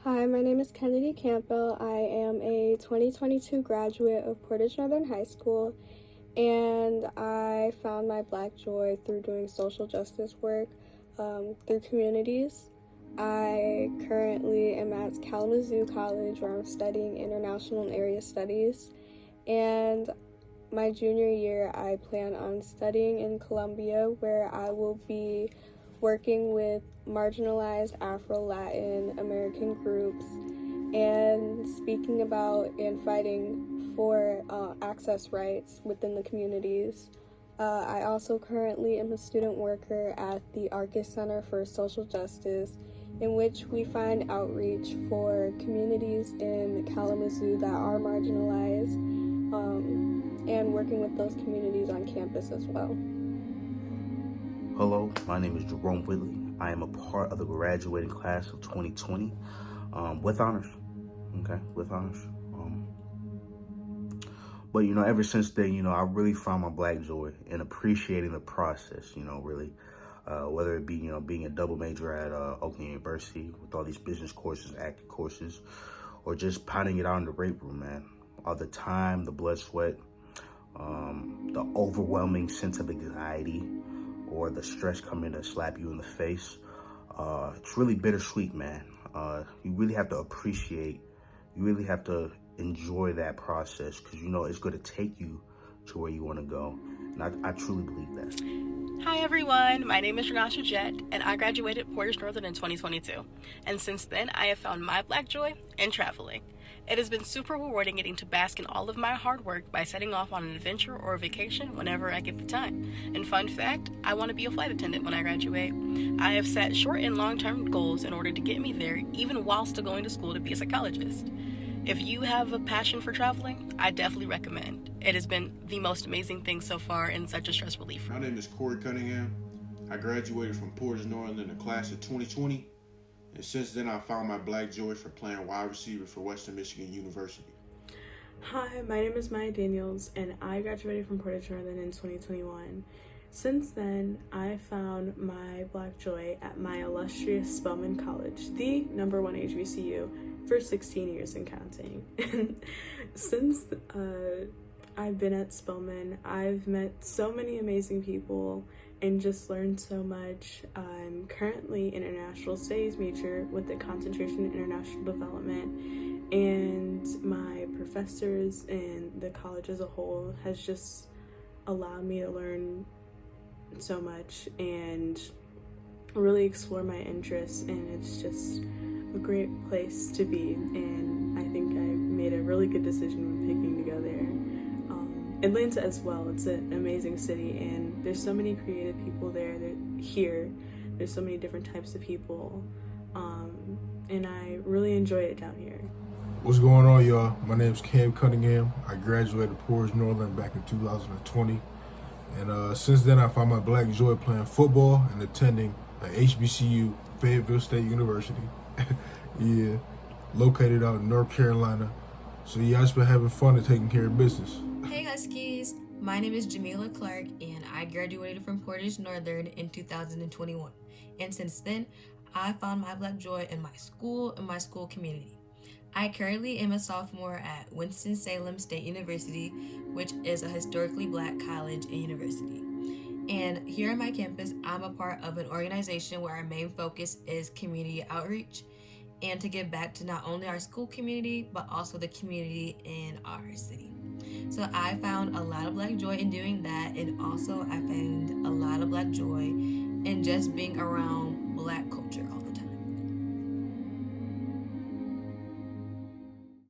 Hi, my name is Kennedy Campbell. I am a 2022 graduate of Portage Northern High School, and I found my Black joy through doing social justice work through communities. I currently am at Kalamazoo College, where I'm studying international and area studies, and my junior year I plan on studying in Columbia, where I will be working with marginalized Afro-Latin American groups and speaking about and fighting for access rights within the communities. I also currently am a student worker at the Arcus Center for Social Justice, in which we find outreach for communities in Kalamazoo that are marginalized, and working with those communities on campus as well. Hello, my name is Jerome Whitley. I am a part of the graduating class of 2020 with honors. Okay, with honors. But ever since then, I really found my Black joy in appreciating the process. Really, whether it be being a double major at Oakland University with all these business courses, acting courses, or just pounding it out in the break room, man. All the time, the blood, sweat, the overwhelming sense of anxiety, or the stress coming to slap you in the face. It's really bittersweet, man. You really have to appreciate, you really have to enjoy that process, because it's going to take you to where you want to go. And I truly believe that. Hi everyone, my name is Renasha Jett, and I graduated Portage Northern in 2022. And since then, I have found my Black joy in traveling. It has been super rewarding getting to bask in all of my hard work by setting off on an adventure or a vacation whenever I get the time. And fun fact, I want to be a flight attendant when I graduate. I have set short and long-term goals in order to get me there, even while still going to school to be a psychologist. If you have a passion for traveling, I definitely recommend. It has been the most amazing thing so far and such a stress relief. My name is Corey Cunningham. I graduated from Portage Northern in the class of 2020. And since then, I found my Black joy for playing wide receiver for Western Michigan University. Hi, my name is Maya Daniels, and I graduated from Portage Northern in 2021. Since then, I found my Black joy at my illustrious Spelman College, the #1 HBCU for 16 years and counting. Since I've been at Spelman, I've met so many amazing people and just learned so much. I'm currently an international studies major with a concentration in international development, and my professors and the college as a whole has just allowed me to learn so much and really explore my interests, and it's just a great place to be, and I think I made a really good decision when picking to go there. Atlanta as well, it's an amazing city, and there's so many creative people there. There's so many different types of people, and I really enjoy it down here. What's going on, y'all? My name's Cam Cunningham. I graduated Portage Northern back in 2020, and since then I found my Black joy playing football and attending HBCU, Fayetteville State University. Yeah, located out in North Carolina. So yeah, I just been having fun and taking care of business. Hey Huskies, my name is Jamila Clark, and I graduated from Portage Northern in 2021. And since then, I found my Black joy in my school and my school community. I currently am a sophomore at Winston-Salem State University, which is a historically Black college and university. And here on my campus, I'm a part of an organization where our main focus is community outreach and to give back to not only our school community, but also the community in our city. So I found a lot of Black joy in doing that, and also I found a lot of Black joy in just being around